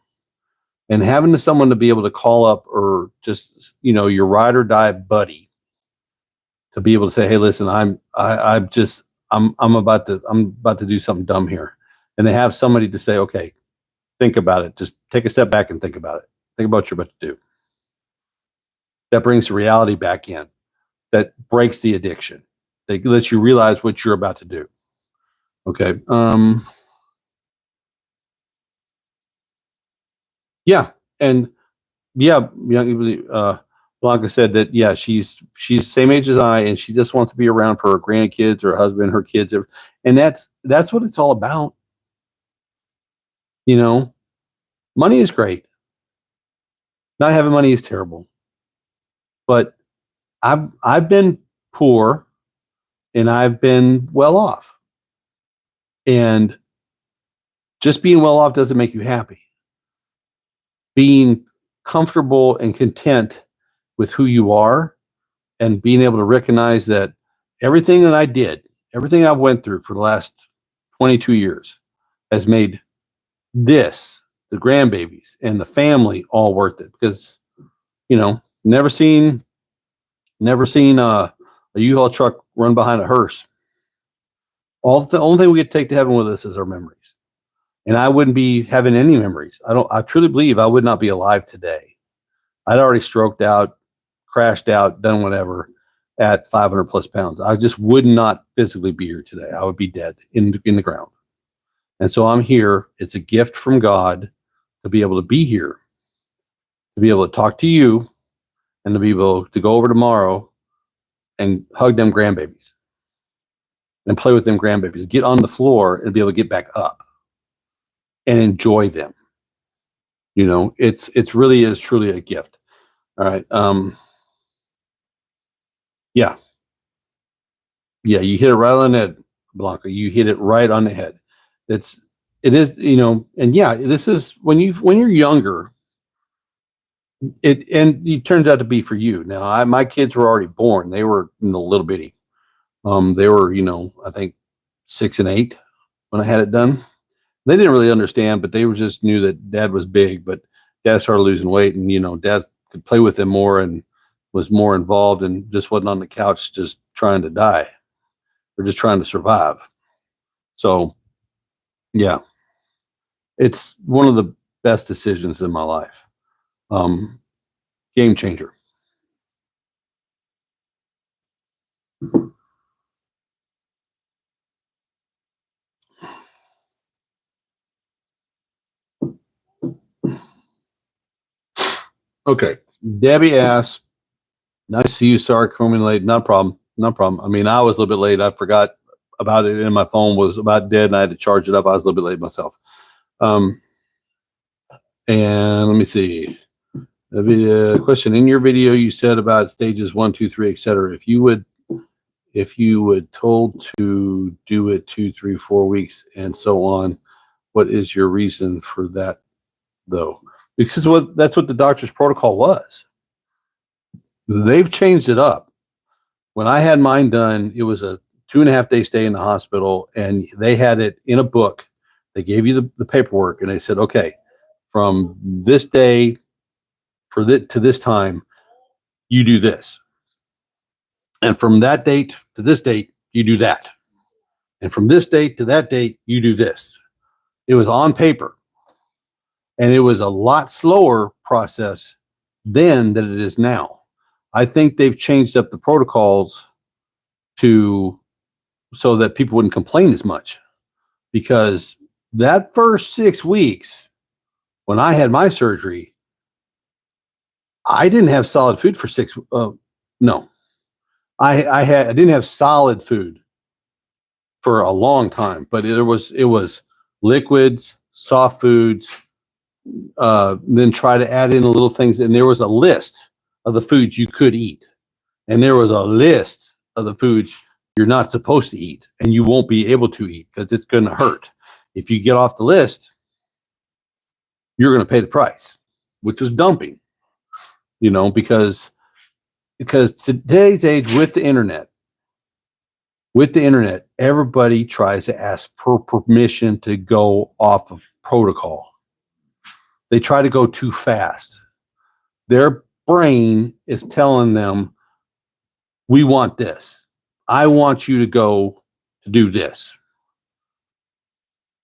And having someone to be able to call up, or just, you know, your ride or die buddy, to be able to say, hey, listen, I'm about to do something dumb here. And they have somebody to say, okay, think about it. Just take a step back and think about it. Think about what you're about to do. That brings the reality back in. That breaks the addiction. That lets you realize what you're about to do. Okay. Yeah. And yeah, Blanca said that, yeah, she's the same age as I, and she just wants to be around for her grandkids, her husband, her kids. And that's what it's all about. You know, money is great. Not having money is terrible. But I've been poor and I've been well off. And just being well off doesn't make you happy. Being comfortable and content with who you are, and being able to recognize that everything that I did, everything I've went through for the last 22 years has made this, the grandbabies and the family, all worth it. Because, you know, never seen a U-Haul truck run behind a hearse. The only thing we get to take to heaven with us is our memories. And I wouldn't be having any memories. I truly believe I would not be alive today. I'd already stroked out, crashed out, done whatever at 500 plus pounds. I just would not physically be here today. I would be dead in the ground. And so I'm here. It's a gift from God to be able to be here, to be able to talk to you, and to be able to go over tomorrow and hug them grandbabies and play with them grandbabies, get on the floor and be able to get back up and enjoy them. You know, it's really is truly a gift. All right. Yeah, you hit it right on the head, Blanca. You hit it right on the head. It is, you know, and yeah, this is when you're younger, it turns out to be for you. Now, my kids were already born. They were, you know, little bitty. They were, you know, I think 6 and 8 when I had it done. They didn't really understand, but they just knew that Dad was big. But Dad started losing weight, and, you know, Dad could play with them more and was more involved, and just wasn't on the couch just trying to die or just trying to survive. So, yeah, it's one of the best decisions in my life. Game changer. Okay. Debbie asks, nice to see you. Sorry, coming late. No problem. No problem. I mean, I was a little bit late. I forgot about it, and my phone was about dead, and I had to charge it up. I was a little bit late myself. And let me see. The question in your video, you said about stages 1, 2, 3, etc. If you would told to do it 2, 3, 4 weeks and so on, what is your reason for that, though? Because that's what the doctor's protocol was. They've changed it up. When I had mine done, it was a 2.5 day stay in the hospital, and they had it in a book. They gave you the paperwork, and they said, okay, from this day to this time, you do this. And from that date to this date, you do that. And from this date to that date, you do this. It was on paper. And it was a lot slower process then than it is now. I think they've changed up the protocols so that people wouldn't complain as much. Because that first 6 weeks, when I had my surgery, I didn't have solid food for no. I didn't have solid food for a long time, but it was liquids, soft foods, then try to add in little things. And there was a list of the foods you could eat. And there was a list of the foods you're not supposed to eat and you won't be able to eat because it's going to hurt. If you get off the list, you're going to pay the price, which is dumping, you know, because because today's age with the internet, everybody tries to ask for permission to go off of protocol. They try to go too fast. Their brain is telling them, we want this. I want you to go to do this,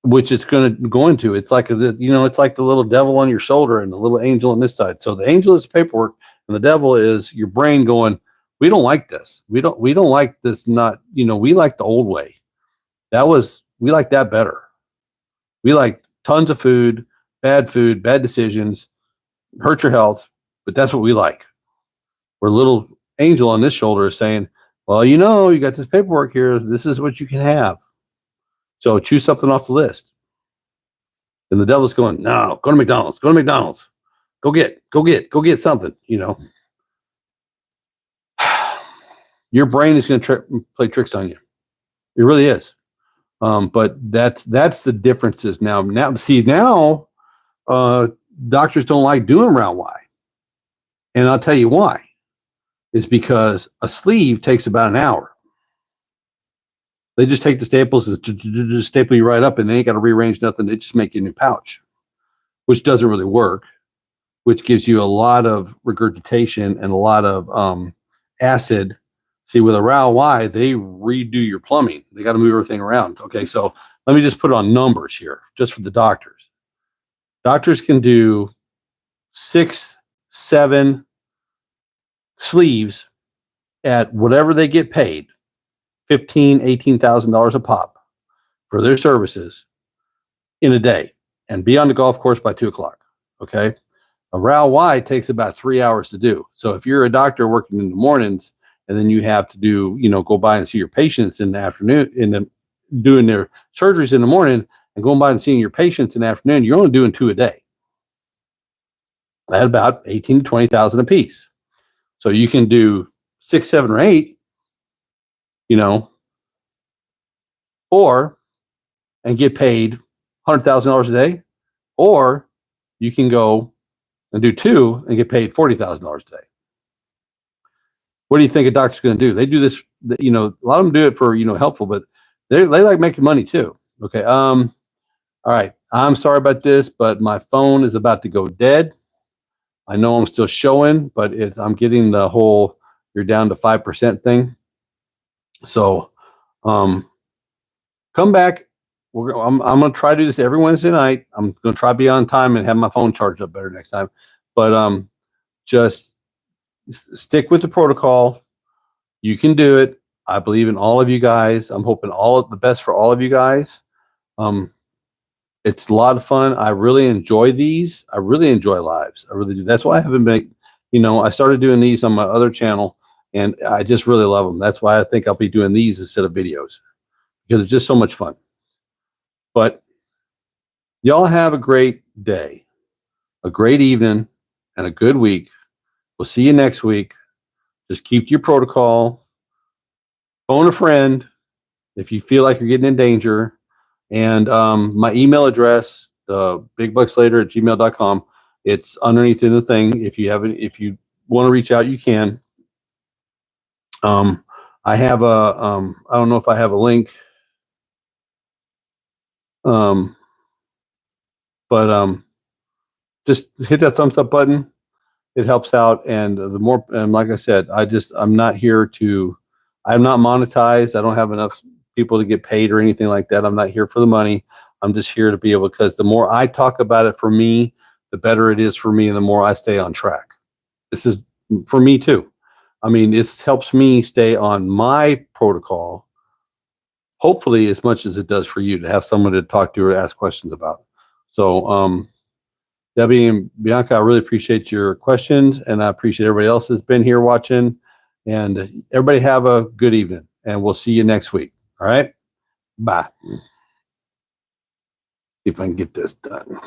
which it's going to go into. It's like it's like the little devil on your shoulder and the little angel on this side. So the angel is paperwork, and the devil is your brain going, we don't like this. We don't like this. Not, we like the old way. We like that better. We like tons of food, bad decisions, hurt your health, but that's what we like. Where little angel on this shoulder is saying, well, you got this paperwork here. This is what you can have. So choose something off the list. And the devil's going, no, go to McDonald's. Go get something, Your brain is going to play tricks on you. It really is. But that's the differences now. Now, doctors don't like doing round Y. And I'll tell you why. It's because a sleeve takes about an hour. They just take the staples and just staple you right up, and they ain't got to rearrange nothing. They just make you a new pouch, which doesn't really work, which gives you a lot of regurgitation and a lot of acid. See, with a round Y, they redo your plumbing. They got to move everything around. Okay, so let me just put it on numbers here, just for the doctors. Doctors can do 6, 7 sleeves at whatever they get paid, $15,000, $18,000 a pop for their services in a day, and be on the golf course by 2:00. Okay, a round Y takes about 3 hours to do. So if you're a doctor working in the mornings, and then you have to do, go by and see your patients in the afternoon, doing their surgeries in the morning, and going by and seeing your patients in the afternoon, you're only doing 2 a day. At about 18 to 20,000 a piece. So you can do 6, 7, or 8, and get paid $100,000 a day, or you can go and do 2 and get paid $40,000 a day. What do you think a doctor's going to do? They do this, a lot of them do it for, helpful, but they like making money too. Okay. All right. I'm sorry about this, but my phone is about to go dead. I know I'm still showing, but I'm getting the whole, you're down to 5% thing. So, come back. I'm going to try to do this every Wednesday night. I'm going to try to be on time and have my phone charged up better next time. But, just stick with the protocol. You can do it. I believe in all of you guys. I'm hoping all of the best for all of you guys. It's a lot of fun. I really enjoy these. I really enjoy lives. I really do. That's why I haven't been, I started doing these on my other channel, and I just really love them. That's why I think I'll be doing these instead of videos, because it's just so much fun. But y'all have a great day, a great evening, and a good week. We'll see you next week. Just keep to your protocol. Phone a friend if you feel like you're getting in danger. And my email address, bigbuckslater@gmail.com. It's underneath in the thing. If you want to reach out, you can. I have I don't know if I have a link. But just hit that thumbs up button. It helps out. And the more, and like I said, I'm not monetized. I don't have enough people to get paid or anything like that. I'm not here for the money. I'm just here to be able, because the more I talk about it for me, the better it is for me, and the more I stay on track. This is for me too. I mean, it helps me stay on my protocol, hopefully as much as it does for you to have someone to talk to or ask questions about. So, Debbie and Bianca, I really appreciate your questions, and I appreciate everybody else that's been here watching. And everybody have a good evening, and we'll see you next week. All right? Bye. See if I can get this done.